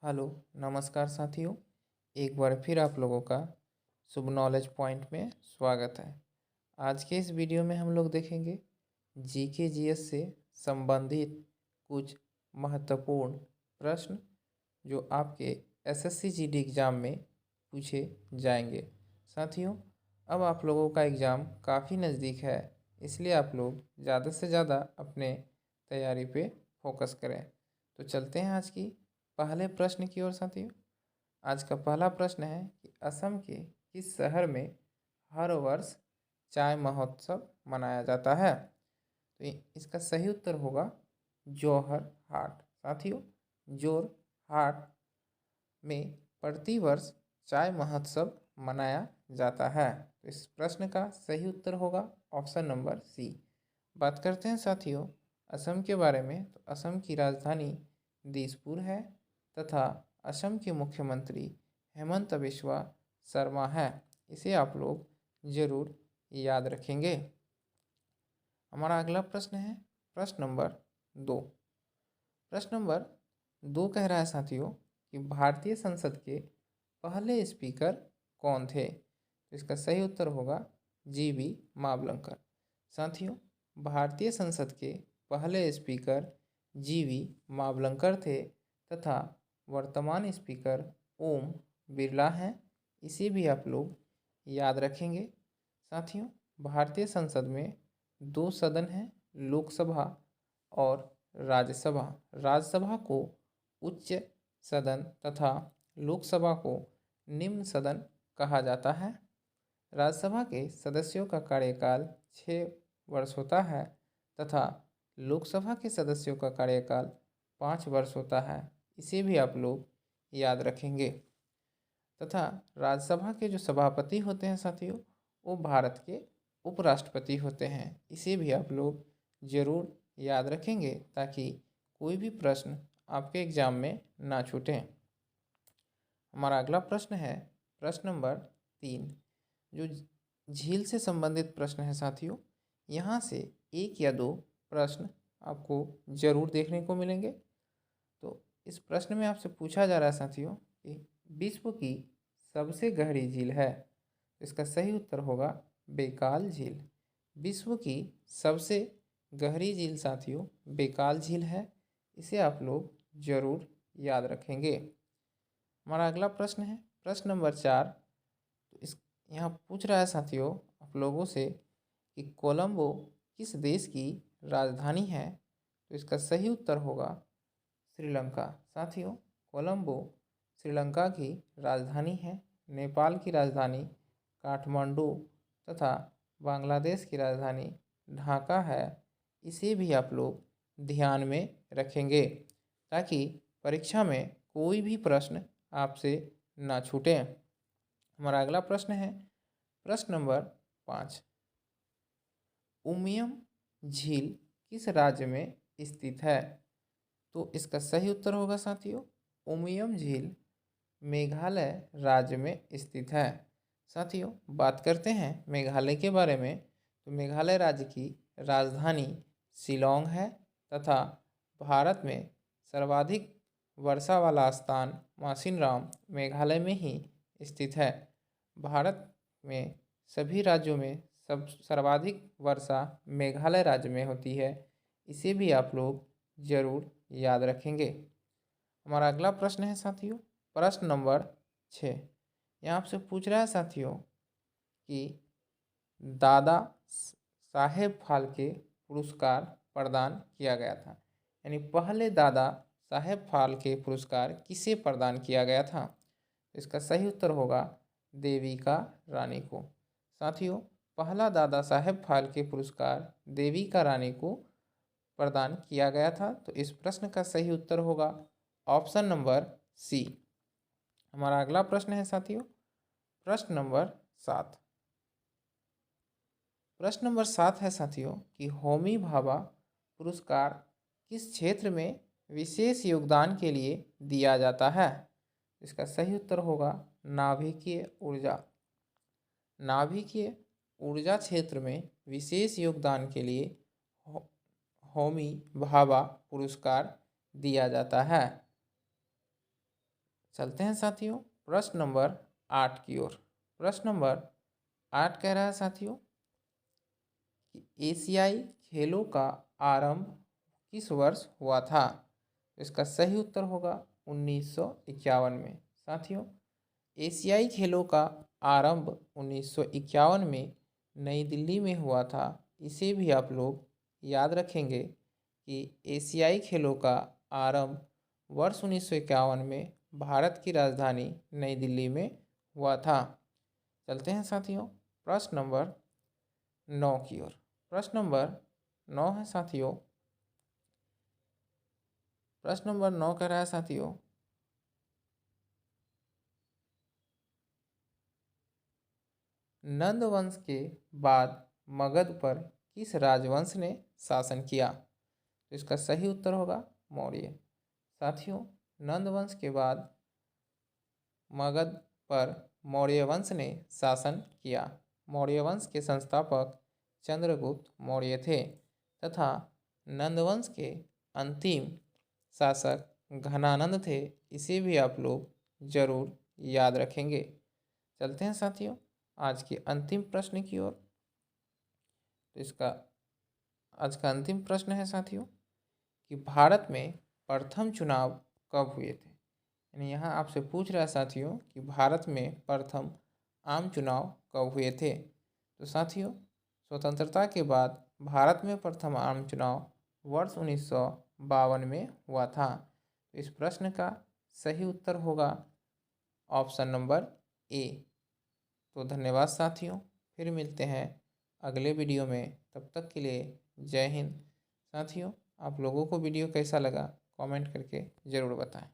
Hello, नमस्कार साथियों। एक बार फिर आप लोगों का शुभ नॉलेज पॉइंट में स्वागत है। आज के इस वीडियो में हम लोग देखेंगे जीके जीएस से संबंधित कुछ महत्वपूर्ण प्रश्न जो आपके एसएससी जीडी एग्ज़ाम में पूछे जाएंगे। साथियों, अब आप लोगों का एग्ज़ाम काफ़ी नज़दीक है, इसलिए आप लोग ज़्यादा से ज़्यादा अपने तैयारी पे फोकस करें। तो चलते हैं आज की पहले प्रश्न की ओर। साथियों, आज का पहला प्रश्न है कि असम के किस शहर में हर वर्ष चाय महोत्सव मनाया जाता है? तो इसका सही उत्तर होगा जौहर हाट। साथियों, जोर हाट में प्रति वर्ष चाय महोत्सव मनाया जाता है। तो इस प्रश्न का सही उत्तर होगा ऑप्शन नंबर सी। बात करते हैं साथियों असम के बारे में। तो असम की राजधानी दिसपुर है तथा असम के मुख्यमंत्री हेमंत बिस्वा शर्मा है। इसे आप लोग ज़रूर याद रखेंगे। हमारा अगला प्रश्न है प्रश्न नंबर 2। प्रश्न नंबर 2 कह रहा है साथियों कि भारतीय संसद के पहले स्पीकर कौन थे? तो इसका सही उत्तर होगा जीवी मावलंकर। साथियों, भारतीय संसद के पहले स्पीकर जीवी मावलंकर थे तथा वर्तमान स्पीकर ओम बिरला हैं। इसे भी आप लोग याद रखेंगे। साथियों, भारतीय संसद में 2 सदन हैं, लोकसभा और राज्यसभा। राज्यसभा को उच्च सदन तथा लोकसभा को निम्न सदन कहा जाता है। राज्यसभा के सदस्यों का कार्यकाल 6 वर्ष होता है तथा लोकसभा के सदस्यों का कार्यकाल 5 वर्ष होता है। इसे भी आप लोग याद रखेंगे। तथा राज्यसभा के जो सभापति होते हैं साथियों, वो भारत के उपराष्ट्रपति होते हैं। इसे भी आप लोग ज़रूर याद रखेंगे ताकि कोई भी प्रश्न आपके एग्ज़ाम में ना छूटे। हमारा अगला प्रश्न है प्रश्न नंबर 3, जो झील से संबंधित प्रश्न है साथियों। यहाँ से 1 या 2 प्रश्न आपको ज़रूर देखने को मिलेंगे। तो इस प्रश्न में आपसे पूछा जा रहा है साथियों कि विश्व की सबसे गहरी झील है। इसका सही उत्तर होगा बैकाल झील। विश्व की सबसे गहरी झील साथियों बैकाल झील है। इसे आप लोग ज़रूर याद रखेंगे। हमारा अगला प्रश्न है प्रश्न नंबर 4। तो इस यहाँ पूछ रहा है साथियों आप लोगों से कि कोलंबो किस देश की राजधानी है? तो इसका सही उत्तर होगा श्रीलंका। साथियों, कोलंबो श्रीलंका की राजधानी है। नेपाल की राजधानी काठमांडू तथा बांग्लादेश की राजधानी ढाका है। इसे भी आप लोग ध्यान में रखेंगे ताकि परीक्षा में कोई भी प्रश्न आपसे ना छूटे। हमारा अगला प्रश्न है प्रश्न नंबर 5। उमियम झील किस राज्य में स्थित है? तो इसका सही उत्तर होगा साथियों उमियम झील मेघालय राज्य में स्थित है। साथियों, बात करते हैं मेघालय के बारे में। तो मेघालय राज्य की राजधानी शिलोंग है तथा भारत में सर्वाधिक वर्षा वाला स्थान मासिनराम मेघालय में ही स्थित है। भारत में सभी राज्यों में सर्वाधिक वर्षा मेघालय राज्य में होती है। इसे भी आप लोग ज़रूर याद रखेंगे। हमारा अगला प्रश्न है साथियों प्रश्न नंबर 6। यहाँ आपसे पूछ रहा है साथियों कि दादा साहेब फाल्के पुरस्कार प्रदान किया गया था। यानी पहले दादा साहेब फाल्के पुरस्कार किसे प्रदान किया गया था? इसका सही उत्तर होगा देविका रानी को। साथियों, पहला दादा साहेब फाल्के पुरस्कार देविका रानी को प्रदान किया गया था। तो इस प्रश्न का सही उत्तर होगा ऑप्शन नंबर सी। हमारा अगला प्रश्न है साथियों प्रश्न नंबर 7। प्रश्न नंबर 7 है साथियों कि होमी भाभा पुरस्कार किस क्षेत्र में विशेष योगदान के लिए दिया जाता है? इसका सही उत्तर होगा नाभिकीय ऊर्जा। नाभिकीय ऊर्जा क्षेत्र में विशेष योगदान के लिए होमी भाभा पुरस्कार दिया जाता है। चलते हैं साथियों प्रश्न नंबर 8 की ओर। प्रश्न नंबर 8 कह रहा है साथियों कि एशियाई खेलों का आरंभ किस वर्ष हुआ था। इसका सही उत्तर होगा 1951 में। साथियों, एशियाई खेलों का आरंभ 1951 में नई दिल्ली में हुआ था। इसे भी आप लोग याद रखेंगे कि एशियाई खेलों का आरंभ वर्ष 1951 में भारत की राजधानी नई दिल्ली में हुआ था। चलते हैं साथियों प्रश्न नंबर 9 की ओर। प्रश्न नंबर 9 है साथियों। प्रश्न नंबर 9 कह रहा है साथियों नंद वंश के बाद मगध पर किस राजवंश ने शासन किया। तो इसका सही उत्तर होगा मौर्य। साथियों, नंद वंश के बाद मगध पर मौर्य वंश ने शासन किया। मौर्य वंश के संस्थापक चंद्रगुप्त मौर्य थे तथा नंद वंश के अंतिम शासक घनानंद थे। इसे भी आप लोग जरूर याद रखेंगे। चलते हैं साथियों आज के अंतिम प्रश्न की ओर। तो इसका आज का अंतिम प्रश्न है साथियों कि भारत में प्रथम चुनाव कब हुए थे। यानी यहाँ आपसे पूछ रहा है साथियों कि भारत में प्रथम आम चुनाव कब हुए थे। तो साथियों, स्वतंत्रता के बाद भारत में प्रथम आम चुनाव वर्ष 1952 में हुआ था। तो इस प्रश्न का सही उत्तर होगा ऑप्शन नंबर ए। तो धन्यवाद साथियों, फिर मिलते हैं अगले वीडियो में। तब तक के लिए जय हिंद। साथियों, आप लोगों को वीडियो कैसा लगा कमेंट करके ज़रूर बताएं।